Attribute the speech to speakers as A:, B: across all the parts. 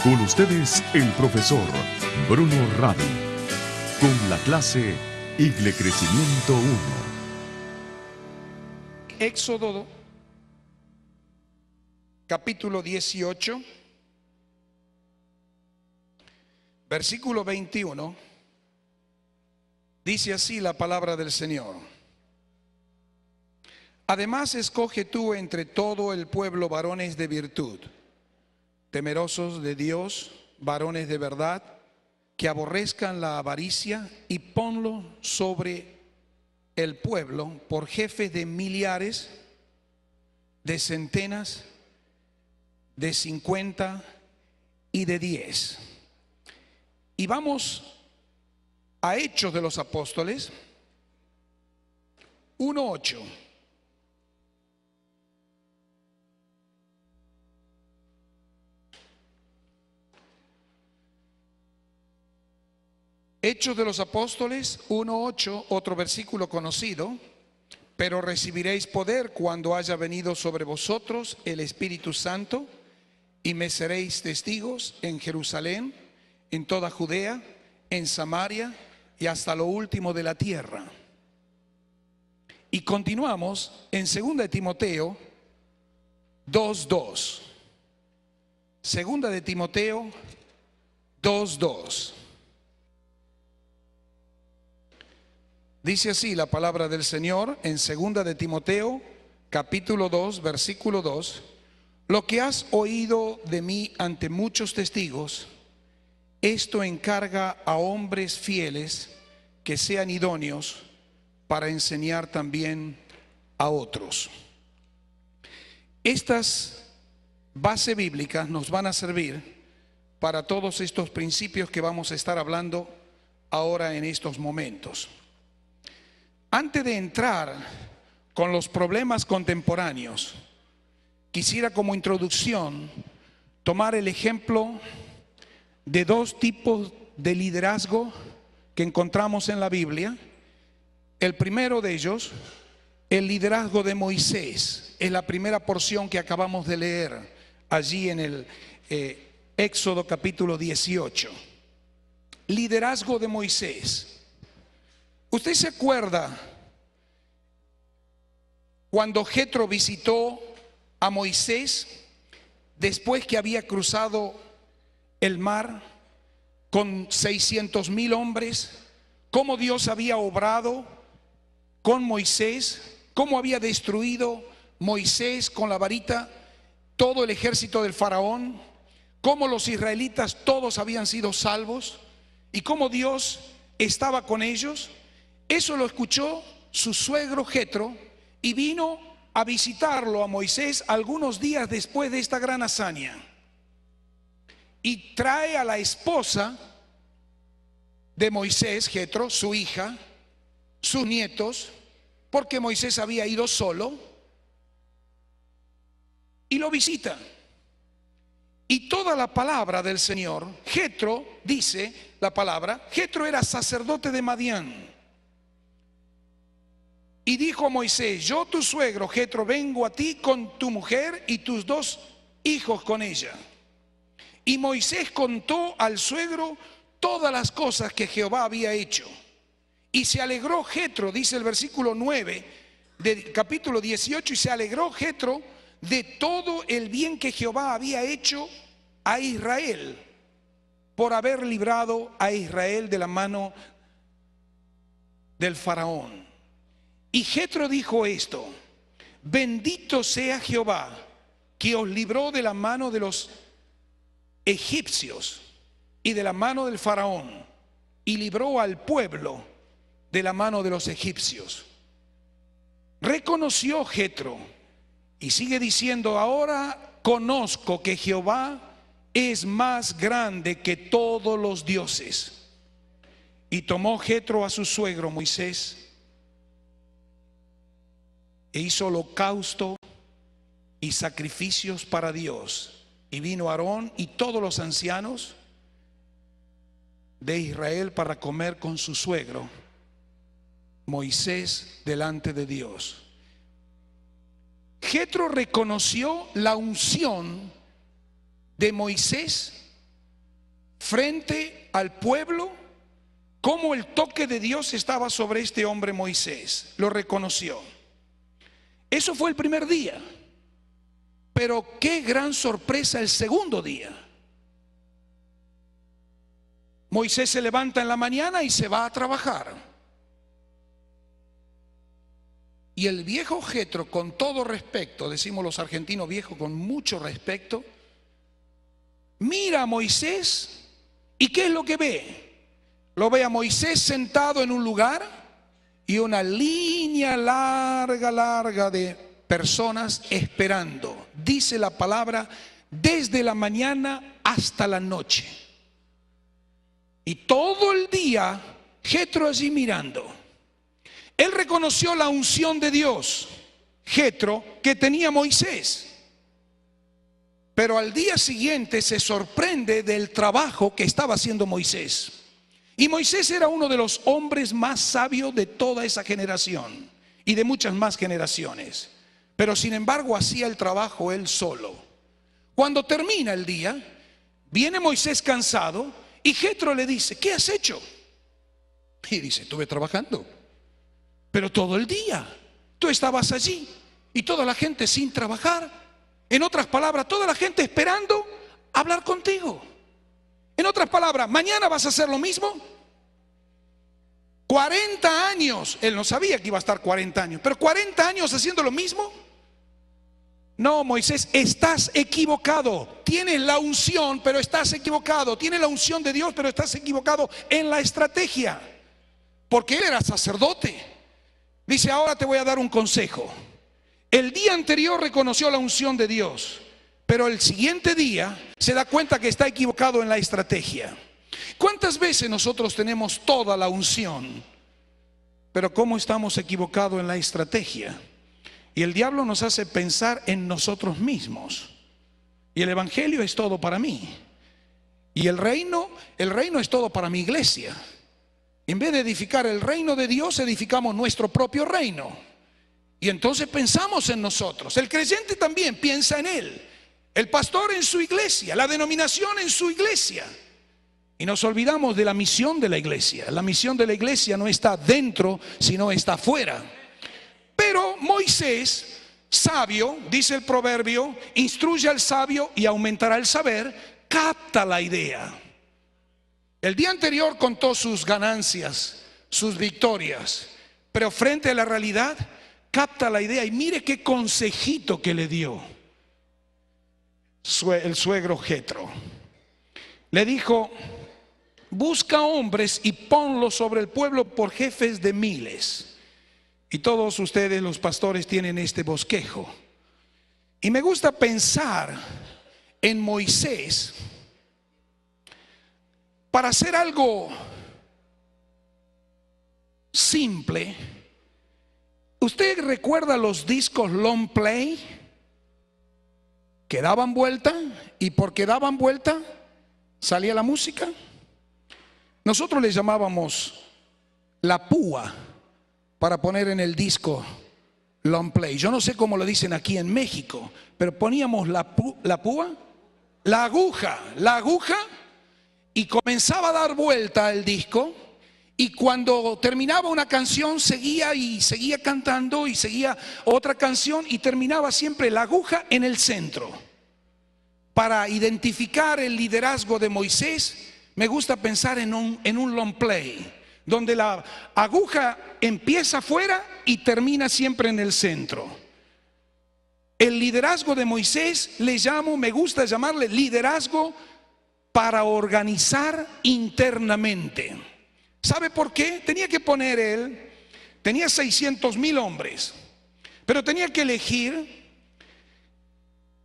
A: Con ustedes, el profesor Bruno Ravi, con la clase Igle Crecimiento 1.
B: Éxodo capítulo 18, versículo 21, dice así la palabra del Señor. Además, escoge tú entre todo el pueblo varones de virtud, temerosos de Dios, varones de verdad, que aborrezcan la avaricia, y ponlo sobre el pueblo por jefes de millares, de centenas, de 50 y de 10. Y vamos a Hechos de los Apóstoles 1:8. Hechos de los Apóstoles 1:8, otro versículo conocido. Pero recibiréis poder cuando haya venido sobre vosotros el Espíritu Santo, y me seréis testigos en Jerusalén, en toda Judea, en Samaria y hasta lo último de la tierra. Y continuamos en 2 de Timoteo 2:2. 2 de Timoteo 2:2. Dice así la palabra del Señor en 2 de Timoteo capítulo 2 versículo 2. Lo que has oído de mí ante muchos testigos, esto encarga a hombres fieles que sean idóneos para enseñar también a otros. Estas bases bíblicas nos van a servir para todos estos principios que vamos a estar hablando ahora en estos momentos. Antes de entrar con los problemas contemporáneos, quisiera como introducción tomar el ejemplo de dos tipos de liderazgo que encontramos en la Biblia. El primero de ellos, el liderazgo de Moisés, es la primera porción que acabamos de leer allí en el Éxodo capítulo 18. Liderazgo de Moisés. ¿Usted se acuerda cuando Jetro visitó a Moisés después que había cruzado el mar con 600,000 hombres? Cómo Dios había obrado con Moisés, cómo había destruido Moisés con la varita todo el ejército del faraón, cómo los israelitas todos habían sido salvos y cómo Dios estaba con ellos. Eso lo escuchó su suegro Jetro y vino a visitarlo a Moisés algunos días después de esta gran hazaña. Y trae a la esposa de Moisés, Jetro, su hija, sus nietos, porque Moisés había ido solo, y lo visita. Y toda la palabra del Señor, Jetro, dice la palabra, Jetro era sacerdote de Madián. Y dijo a Moisés: yo, tu suegro Jetro, vengo a ti con tu mujer y tus 2 hijos con ella. Y Moisés contó al suegro todas las cosas que Jehová había hecho. Y se alegró Jetro, dice el versículo 9 del capítulo 18, y se alegró Jetro de todo el bien que Jehová había hecho a Israel, por haber librado a Israel de la mano del faraón. Y Jetro dijo esto: bendito sea Jehová, que os libró de la mano de los egipcios y de la mano del faraón, y libró al pueblo de la mano de los egipcios. Reconoció Jetro y sigue diciendo: ahora conozco que Jehová es más grande que todos los dioses. Y tomó Jetro a su suegro Moisés e hizo holocausto y sacrificios para Dios. Y vino Aarón y todos los ancianos de Israel para comer con su suegro Moisés delante de Dios. Jetro reconoció la unción de Moisés frente al pueblo cómo el toque de Dios estaba sobre este hombre Moisés. Lo reconoció. Eso fue el primer día. Pero qué gran sorpresa el segundo día. Moisés se levanta en la mañana y se va a trabajar. Y el viejo Jetro, con todo respeto, decimos los argentinos viejo con mucho respeto, mira a Moisés y ¿qué es lo que ve? Lo ve a Moisés sentado en un lugar y una línea larga de personas esperando. Dice la palabra, desde la mañana hasta la noche. Y todo el día Jetro allí mirando. Él reconoció la unción de Dios, Jetro, que tenía Moisés. Pero al día siguiente se sorprende del trabajo que estaba haciendo Moisés. Y Moisés era uno de los hombres más sabios de toda esa generación y de muchas más generaciones. Pero sin embargo hacía el trabajo él solo. Cuando termina el día, viene Moisés cansado y Jetro le dice, ¿qué has hecho? Y dice, estuve trabajando. Pero todo el día, tú estabas allí y toda la gente sin trabajar. En otras palabras, toda la gente esperando hablar contigo. En otras palabras, mañana vas a hacer lo mismo. 40 años, él no sabía que iba a estar 40 años, pero 40 años haciendo lo mismo. No, Moisés, estás equivocado. Tienes la unción, pero estás equivocado. Tienes la unción de Dios, pero estás equivocado en la estrategia. Porque él era sacerdote. Dice, ahora te voy a dar un consejo. El día anterior reconoció la unción de Dios, pero el siguiente día se da cuenta que está equivocado en la estrategia. ¿Cuántas veces nosotros tenemos toda la unción, pero cómo estamos equivocados en la estrategia? Y el diablo nos hace pensar en nosotros mismos. Y el evangelio es todo para mí. Y el reino es todo para mi iglesia. En vez de edificar el reino de Dios, edificamos nuestro propio reino. Y entonces pensamos en nosotros. El creyente también piensa en él. El pastor en su iglesia, la denominación en su iglesia. Y nos olvidamos de la misión de la iglesia. La misión de la iglesia no está dentro, sino está afuera. Pero Moisés, sabio, dice el proverbio, instruye al sabio y aumentará el saber, capta la idea. El día anterior contó sus ganancias, sus victorias, pero frente a la realidad capta la idea y mire qué consejito que le dio el suegro Jetro. Le dijo, busca hombres y ponlos sobre el pueblo por jefes de miles. Y todos ustedes los pastores tienen este bosquejo. Y me gusta pensar en Moisés para hacer algo simple. ¿Usted recuerda los discos long play que daban vuelta y porque daban vuelta salía la música? Nosotros le llamábamos la púa para poner en el disco long play. Yo no sé cómo lo dicen aquí en México, pero poníamos la púa, la aguja y comenzaba a dar vuelta el disco. Y cuando terminaba una canción seguía cantando y seguía otra canción y terminaba siempre la aguja en el centro. Para identificar el liderazgo de Moisés, me gusta pensar en un long play, donde la aguja empieza afuera y termina siempre en el centro. El liderazgo de Moisés me gusta llamarle liderazgo para organizar internamente. ¿Sabe por qué? Tenía 600,000 hombres, pero tenía que elegir,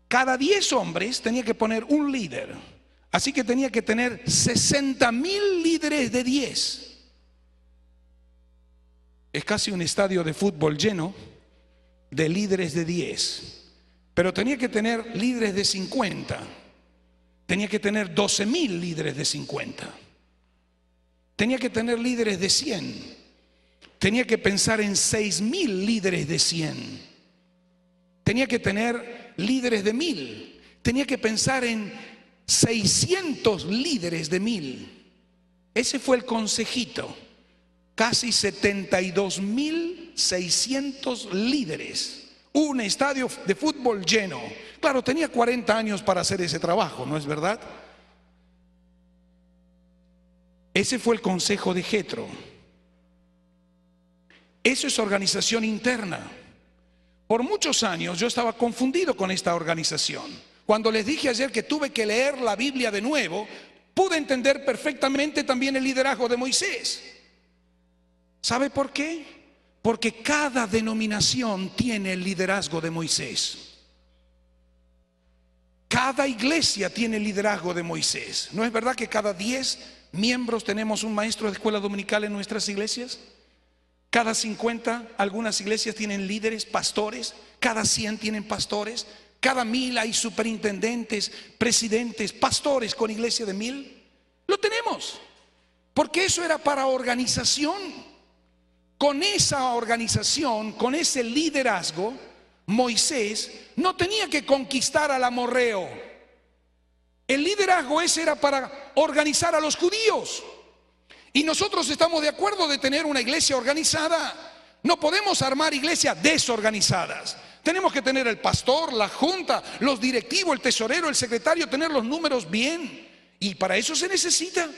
B: cada 10 hombres tenía que poner un líder. Así que tenía que tener 60,000 líderes de 10. Es casi un estadio de fútbol lleno de líderes de 10. Pero tenía que tener líderes de 50. Tenía que tener 12,000 líderes de 50. Tenía que tener líderes de 100. Tenía que pensar en 6,000 líderes de 100. Tenía que tener líderes de 1,000. Tenía que pensar en 600 líderes de 1000. Ese fue el consejito. Casi 72.600 líderes. Un estadio de fútbol lleno. Claro, tenía 40 años para hacer ese trabajo, ¿no es verdad? Ese fue el consejo de Jetro. Eso es organización interna. Por muchos años yo estaba confundido con esta organización. Cuando les dije ayer que tuve que leer la Biblia de nuevo, pude entender perfectamente también el liderazgo de Moisés. ¿Sabe por qué? Porque cada denominación tiene el liderazgo de Moisés. Cada iglesia tiene el liderazgo de Moisés. ¿No es verdad que cada 10 miembros tenemos un maestro de escuela dominical en nuestras iglesias? Cada 50, algunas iglesias tienen líderes, pastores. Cada 100 tienen pastores. Cada 1000 hay superintendentes, presidentes, pastores con iglesia de 1000. Lo tenemos, porque eso era para organización. Con esa organización, con ese liderazgo, Moisés no tenía que conquistar al amorreo. El liderazgo ese era para organizar a los judíos. Y nosotros estamos de acuerdo de tener una iglesia organizada. No podemos armar iglesias desorganizadas. Tenemos que tener el pastor, la junta, los directivos, el tesorero, el secretario, tener los números bien. Y para eso se necesita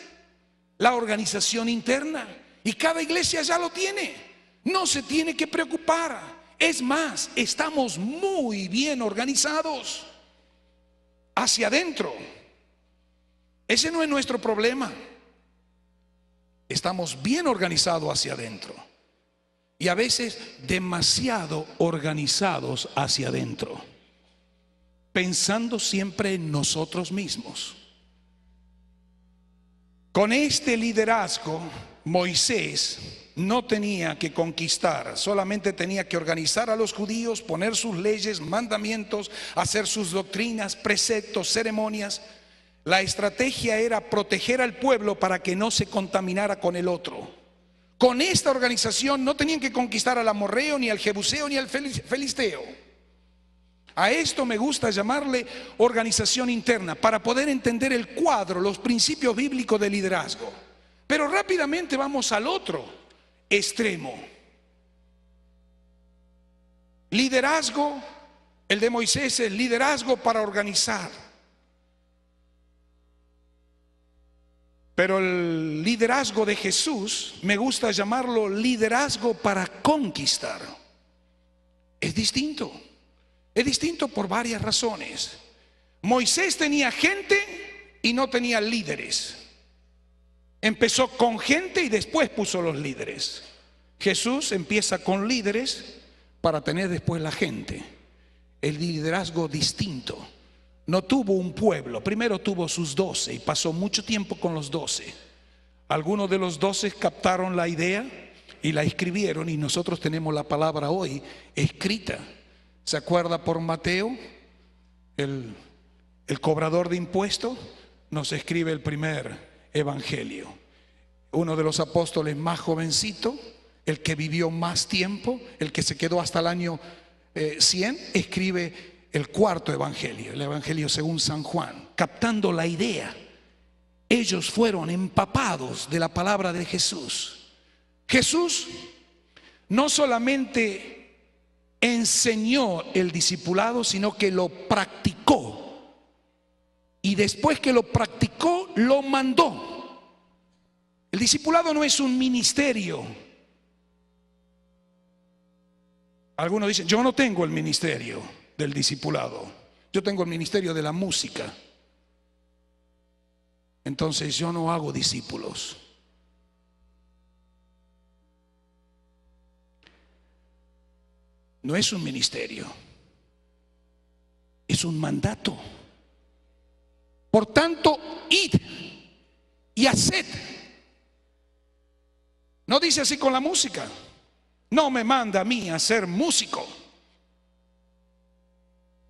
B: la organización interna. Y cada iglesia ya lo tiene. No se tiene que preocupar. Es más, estamos muy bien organizados hacia adentro. Ese no es nuestro problema. Estamos bien organizados hacia adentro. Y a veces demasiado organizados hacia adentro. Pensando siempre en nosotros mismos. Con este liderazgo, Moisés no tenía que conquistar, solamente tenía que organizar a los judíos, poner sus leyes, mandamientos, hacer sus doctrinas, preceptos, ceremonias. La estrategia era proteger al pueblo para que no se contaminara con el otro. Con esta organización no tenían que conquistar al amorreo, ni al jebuseo, ni al filisteo. A esto me gusta llamarle organización interna, para poder entender el cuadro, los principios bíblicos de liderazgo. Pero rápidamente vamos al otro extremo. Liderazgo, el de Moisés es liderazgo para organizar. Pero el liderazgo de Jesús, me gusta llamarlo liderazgo para conquistar. Es distinto. Es distinto por varias razones. Moisés tenía gente y no tenía líderes. Empezó con gente y después puso los líderes. Jesús empieza con líderes para tener después la gente. El liderazgo distinto. No tuvo un pueblo, primero tuvo sus 12 y pasó mucho tiempo con los 12. Algunos de los 12 captaron la idea y la escribieron, y nosotros tenemos la palabra hoy escrita. ¿Se acuerda por Mateo? El cobrador de impuestos nos escribe el primer evangelio. Uno de los apóstoles más jovencito, el que vivió más tiempo, el que se quedó hasta el año 100, escribe el cuarto evangelio, el evangelio según San Juan, captando la idea. Ellos fueron empapados de la palabra de Jesús. Jesús no solamente enseñó el discipulado, sino que lo practicó. Y después que lo practicó, lo mandó. El discipulado no es un ministerio. Algunos dicen, yo no tengo el ministerio del discipulado, yo tengo el ministerio de la música. Entonces yo no hago discípulos. No es un ministerio, es un mandato. Por tanto, id y haced. No dice así con la música. No me manda a mí a ser músico,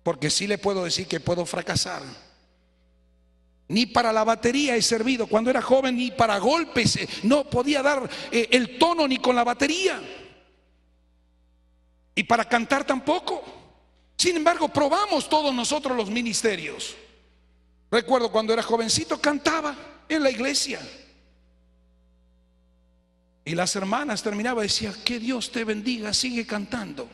B: porque sí le puedo decir que puedo fracasar. Ni para la batería he servido. Cuando era joven, ni para golpes no podía dar el tono ni con la batería. Y para cantar tampoco. Sin embargo, probamos todos nosotros los ministerios. Recuerdo cuando era jovencito cantaba en la iglesia. Y las hermanas terminaban y decían, que Dios te bendiga, sigue cantando.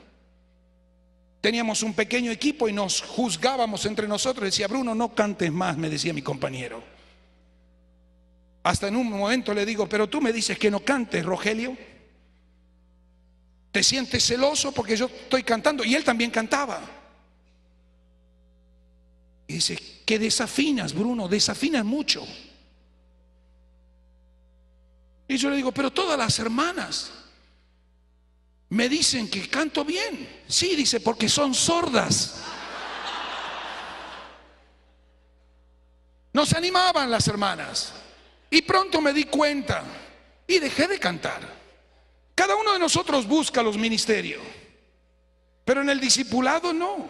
B: Teníamos un pequeño equipo y nos juzgábamos entre nosotros. Decía, Bruno, no cantes más, me decía mi compañero. Hasta en un momento le digo, pero tú me dices que no cantes, Rogelio. ¿Te sientes celoso porque yo estoy cantando? Y él también cantaba. Y dice, que desafinas, Bruno, desafinas mucho. Y yo le digo, pero todas las hermanas me dicen que canto bien. Sí, dice, porque son sordas. Nos animaban las hermanas. Y pronto me di cuenta y dejé de cantar. Cada uno de nosotros busca los ministerios, pero en el discipulado no.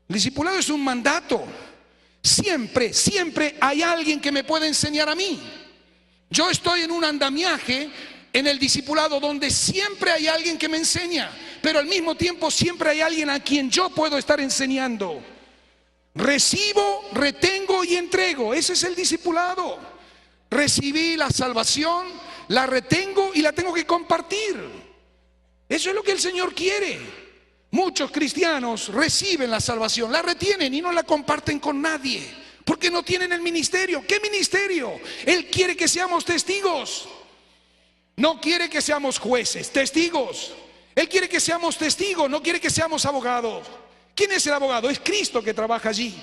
B: El discipulado es un mandato. Siempre, siempre hay alguien que me puede enseñar a mí. Yo estoy en un andamiaje en el discipulado donde siempre hay alguien que me enseña, pero al mismo tiempo siempre hay alguien a quien yo puedo estar enseñando. Recibo, retengo y entrego. Ese es el discipulado. Recibí la salvación, la retengo y la tengo que compartir. Eso es lo que el Señor quiere. Muchos cristianos reciben la salvación, la retienen y no la comparten con nadie, porque no tienen el ministerio. ¿Qué ministerio? Él quiere que seamos testigos. No quiere que seamos jueces, testigos. Él quiere que seamos testigos, no quiere que seamos abogados. ¿Quién es el abogado? Es Cristo que trabaja allí,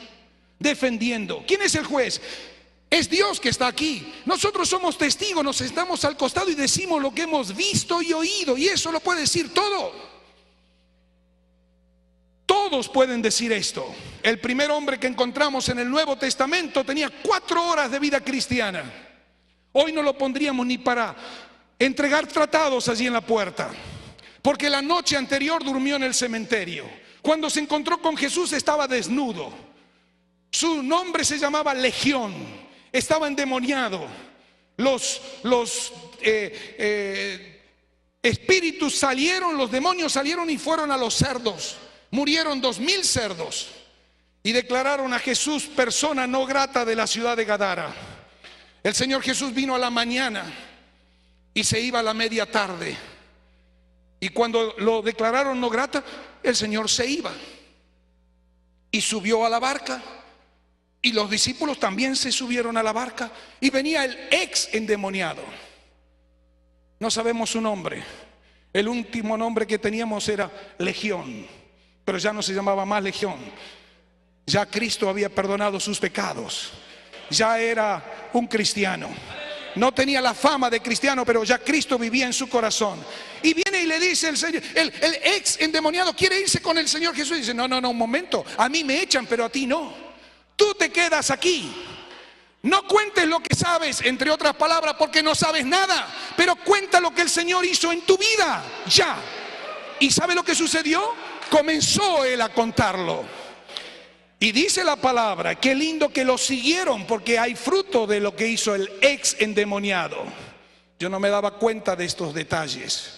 B: defendiendo. ¿Quién es el juez? Es Dios que está aquí. Nosotros somos testigos, nos sentamos al costado y decimos lo que hemos visto y oído, y eso lo puede decir todo. Todos pueden decir esto. El primer hombre que encontramos en el Nuevo Testamento tenía 4 horas de vida cristiana. Hoy no lo pondríamos ni para entregar tratados allí en la puerta, porque la noche anterior durmió en el cementerio. Cuando se encontró con Jesús estaba desnudo. Su nombre se llamaba Legión. Estaba endemoniado. Los espíritus salieron, los demonios salieron y fueron a los cerdos. Murieron 2000 cerdos y declararon a Jesús persona no grata de la ciudad de Gadara. El Señor Jesús vino a la mañana y se iba a la media tarde. Y cuando lo declararon no grata, el Señor se iba y subió a la barca. Y los discípulos también se subieron a la barca. Y venía el ex endemoniado. No sabemos su nombre. El último nombre que teníamos era Legión, pero ya no se llamaba más Legión. Ya Cristo había perdonado sus pecados. Ya era un cristiano. No tenía la fama de cristiano, pero ya Cristo vivía en su corazón. Y viene y le dice el Señor, el ex endemoniado quiere irse con el Señor Jesús. Y dice, no, un momento, a mí me echan, pero a ti no. Tú te quedas aquí. No cuentes lo que sabes, entre otras palabras, porque no sabes nada, pero cuenta lo que el Señor hizo en tu vida, ya. ¿Y sabe lo que sucedió? Comenzó él a contarlo. Y dice la palabra, qué lindo que lo siguieron, porque hay fruto de lo que hizo el ex endemoniado. Yo no me daba cuenta de estos detalles.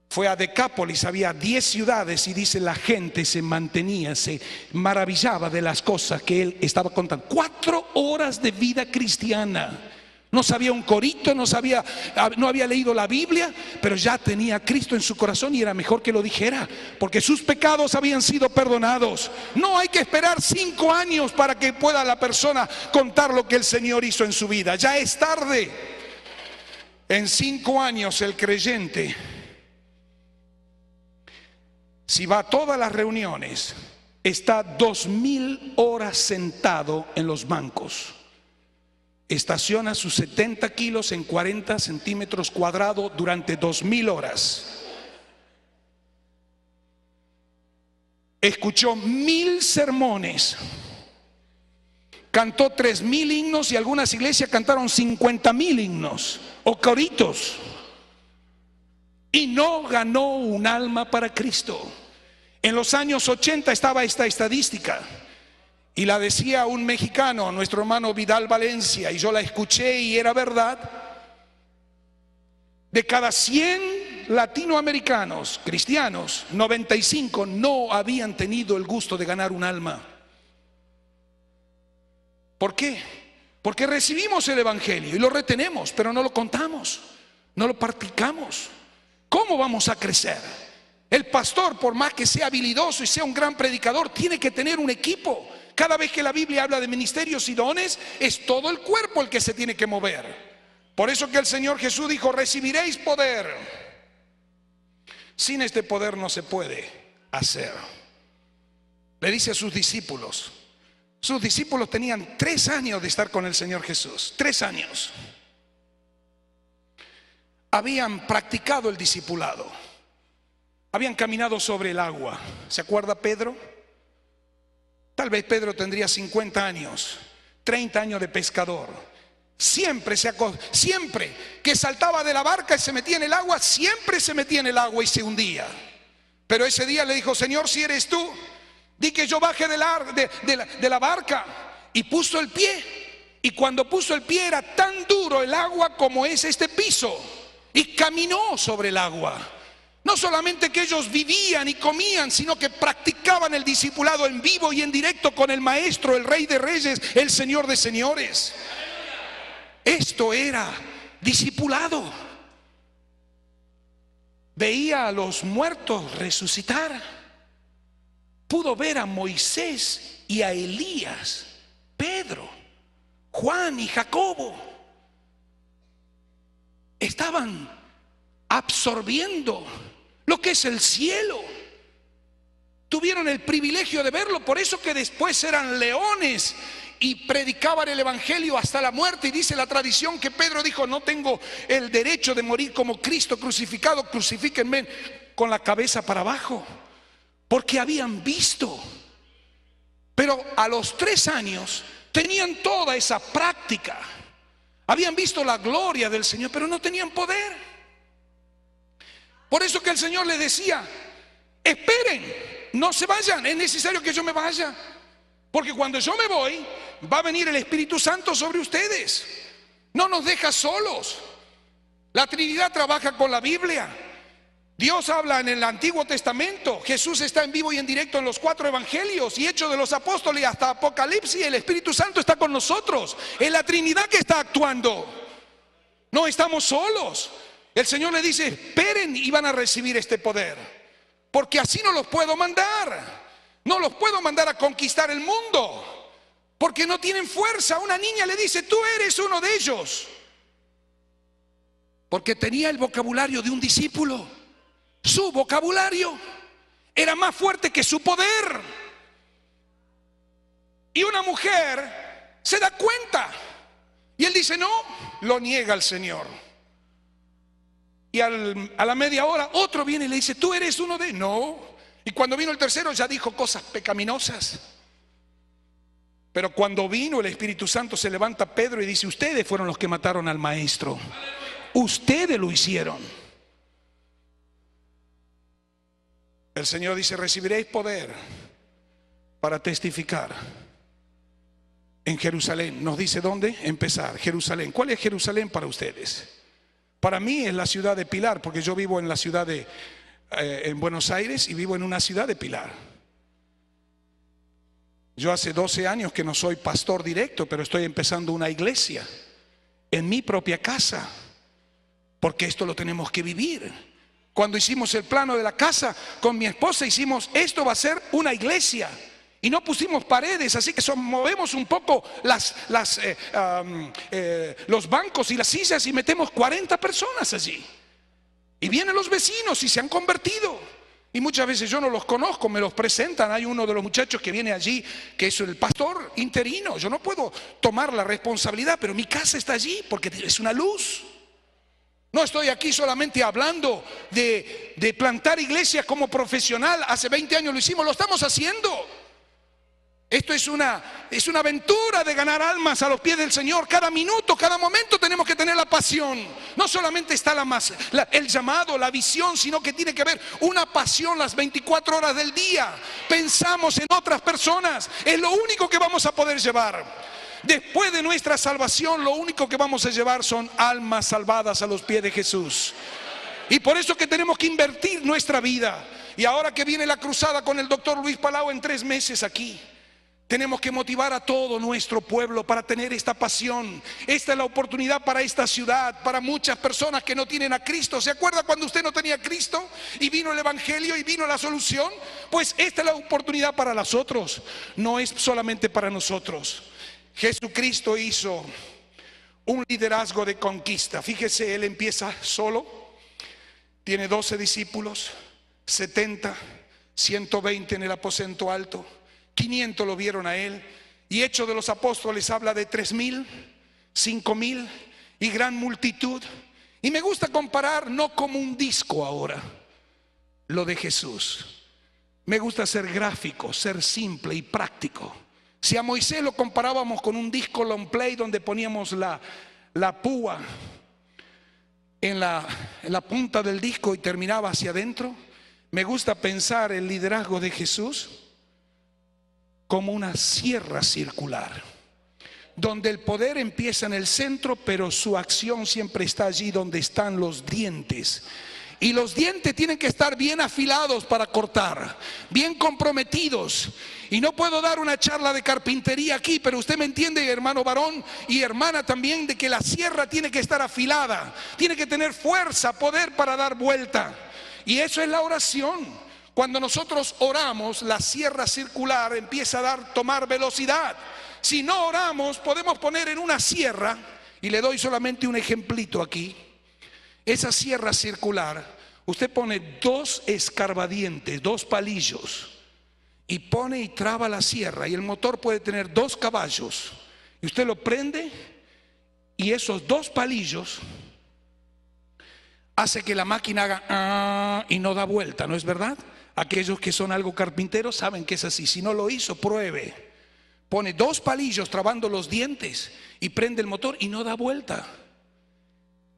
B: Fue a Decápolis, había 10 ciudades y dice la gente se mantenía, se maravillaba de las cosas que él estaba contando. 4 horas de vida cristiana. No sabía un corito, no había leído la Biblia, pero ya tenía a Cristo en su corazón y era mejor que lo dijera, porque sus pecados habían sido perdonados. No hay que esperar 5 años para que pueda la persona contar lo que el Señor hizo en su vida. Ya es tarde. En 5 años el creyente, si va a todas las reuniones, está 2000 horas sentado en los bancos. Estaciona sus 70 kilos en 40 centímetros cuadrados durante 2000 horas. Escuchó 1000 sermones. Cantó 3000 himnos y algunas iglesias cantaron 50.000 himnos o coritos. Y no ganó un alma para Cristo. En los años 80 estaba esta estadística y la decía un mexicano, nuestro hermano Vidal Valencia, y yo la escuché y era verdad. De cada 100 latinoamericanos cristianos, 95 no habían tenido el gusto de ganar un alma. ¿Por qué? Porque recibimos el Evangelio y lo retenemos, pero no lo contamos, no lo practicamos. ¿Cómo vamos a crecer? El pastor, por más que sea habilidoso y sea un gran predicador, tiene que tener un equipo. Cada vez que la Biblia habla de ministerios y dones, es todo el cuerpo el que se tiene que mover. Por eso que el Señor Jesús dijo: recibiréis poder. Sin este poder no se puede hacer. Le dice a sus discípulos. Sus discípulos tenían 3 años de estar con el Señor Jesús. 3 años. Habían practicado el discipulado. Habían caminado sobre el agua. ¿Se acuerda Pedro? Tal vez Pedro tendría 50 años, 30 años de pescador. Siempre que saltaba de la barca y se metía en el agua, siempre se metía en el agua y se hundía. Pero ese día le dijo: Señor, si eres tú, di que yo baje de la barca. Y puso el pie. Y cuando puso el pie era tan duro el agua como es este piso. Y caminó sobre el agua. No solamente que ellos vivían y comían, sino que practicaban el discipulado en vivo y en directo con el Maestro, el Rey de Reyes, el Señor de Señores. Esto era discipulado. Veía a los muertos resucitar. Pudo ver a Moisés y a Elías, Pedro, Juan y Jacobo. Estaban absorbiendo lo que es el cielo. Tuvieron el privilegio de verlo, por eso que después eran leones y predicaban el Evangelio hasta la muerte. Y dice la tradición que Pedro dijo: no tengo el derecho de morir como Cristo crucificado, crucifíquenme con la cabeza para abajo. Porque habían visto. Pero a los 3 años tenían toda esa práctica. Habían visto la gloria del Señor, pero no tenían poder. Por eso que el Señor les decía: esperen, no se vayan, es necesario que yo me vaya. Porque cuando yo me voy, va a venir el Espíritu Santo sobre ustedes. No nos deja solos. La Trinidad trabaja con la Biblia. Dios habla en el Antiguo Testamento. Jesús está en vivo y en directo en los 4 evangelios y Hechos de los Apóstoles hasta Apocalipsis. El Espíritu Santo está con nosotros. Es la Trinidad que está actuando. No estamos solos. El Señor le dice: esperen y van a recibir este poder. Porque así no los puedo mandar. No los puedo mandar a conquistar el mundo. Porque no tienen fuerza. Una niña le dice: tú eres uno de ellos. Porque tenía el vocabulario de un discípulo. Su vocabulario era más fuerte que su poder. Y una mujer se da cuenta. Y él dice: no, lo niega el Señor. Y a la media hora otro viene y le dice: tú eres uno de ellos. No. Y cuando vino el tercero ya dijo cosas pecaminosas. Pero cuando vino el Espíritu Santo, se levanta Pedro y dice: ustedes fueron los que mataron al Maestro. Ustedes lo hicieron. El Señor dice: recibiréis poder para testificar en Jerusalén. Nos dice dónde empezar. Jerusalén. ¿Cuál es Jerusalén para ustedes? Para mí es la ciudad de Pilar, porque yo vivo en la ciudad en Buenos Aires y vivo en una ciudad de Pilar. Yo hace 12 años que no soy pastor directo, pero estoy empezando una iglesia en mi propia casa, porque esto lo tenemos que vivir. Cuando hicimos el plano de la casa con mi esposa, hicimos: esto va a ser una iglesia. Y no pusimos paredes, así que movemos un poco los bancos y las sillas y metemos 40 personas allí. Y vienen los vecinos y se han convertido. Y muchas veces yo no los conozco, me los presentan. Hay uno de los muchachos que viene allí, que es el pastor interino. Yo no puedo tomar la responsabilidad, pero mi casa está allí porque es una luz. No estoy aquí solamente hablando de plantar iglesias como profesional. Hace 20 años lo hicimos, lo estamos haciendo. Esto es una aventura de ganar almas a los pies del Señor. Cada minuto, cada momento tenemos que tener la pasión. No solamente está el llamado, la visión, sino que tiene que haber una pasión las 24 horas del día. Pensamos en otras personas. Es lo único que vamos a poder llevar. Después de nuestra salvación, lo único que vamos a llevar son almas salvadas a los pies de Jesús. Y por eso que tenemos que invertir nuestra vida. Y ahora que viene la cruzada con el doctor Luis Palau en 3 meses aquí, Tenemos que motivar a todo nuestro pueblo para tener esta pasión. Esta es la oportunidad para esta ciudad, para muchas personas que no tienen a Cristo. ¿Se acuerda cuando usted no tenía a Cristo y vino el Evangelio y vino la solución? Pues esta es la oportunidad para los otros, no es solamente para nosotros. Jesucristo hizo un liderazgo de conquista. Fíjese, Él empieza solo, tiene 12 discípulos, 70, 120 en el aposento alto. 500 lo vieron a Él. Y Hechos de los Apóstoles habla de 3,000, 5,000 y gran multitud. Y me gusta comparar no como un disco ahora lo de Jesús. Me gusta ser gráfico, ser simple y práctico. Si a Moisés lo comparábamos con un disco long play donde poníamos la púa en la punta del disco y terminaba hacia adentro, me gusta pensar el liderazgo de Jesús como una sierra circular, donde el poder empieza en el centro, pero su acción siempre está allí donde están los dientes. Y los dientes tienen que estar bien afilados para cortar, bien comprometidos. Y no puedo dar una charla de carpintería aquí, pero usted me entiende, hermano varón y hermana también, de que la sierra tiene que estar afilada, tiene que tener fuerza, poder para dar vuelta. Y eso es la oración. Cuando nosotros oramos, la sierra circular empieza a tomar velocidad. Si no oramos, podemos poner en una sierra, y le doy solamente un ejemplito aquí. Esa sierra circular, usted pone 2 escarbadientes, 2 palillos, y pone y traba la sierra, y el motor puede tener 2 caballos, y usted lo prende, y esos 2 palillos hace que la máquina haga y no da vuelta, ¿no es verdad? Aquellos que son algo carpinteros saben que es así. Si no lo hizo, pruebe. Pone 2 palillos trabando los dientes y prende el motor y no da vuelta.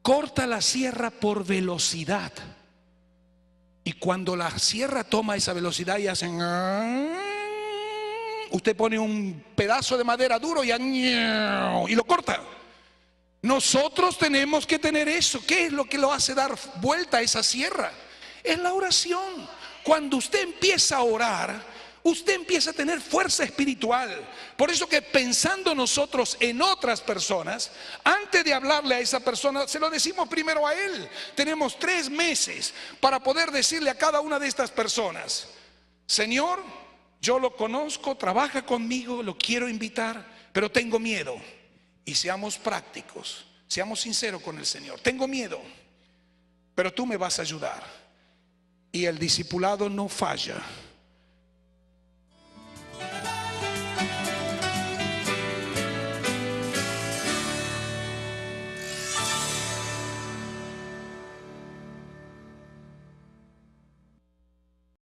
B: Corta la sierra por velocidad. Y cuando la sierra toma esa velocidad y hacen, usted pone un pedazo de madera duro y lo corta. Nosotros tenemos que tener eso. ¿Qué es lo que lo hace dar vuelta a esa sierra? Es la oración. Cuando usted empieza a orar, usted empieza a tener fuerza espiritual. Por eso que pensando nosotros en otras personas, antes de hablarle a esa persona, se lo decimos primero a él. Tenemos 3 meses para poder decirle a cada una de estas personas: Señor, yo lo conozco, trabaja conmigo, lo quiero invitar, pero tengo miedo. Y seamos prácticos, seamos sinceros con el Señor. Tengo miedo, pero tú me vas a ayudar. Y el discipulado no falla.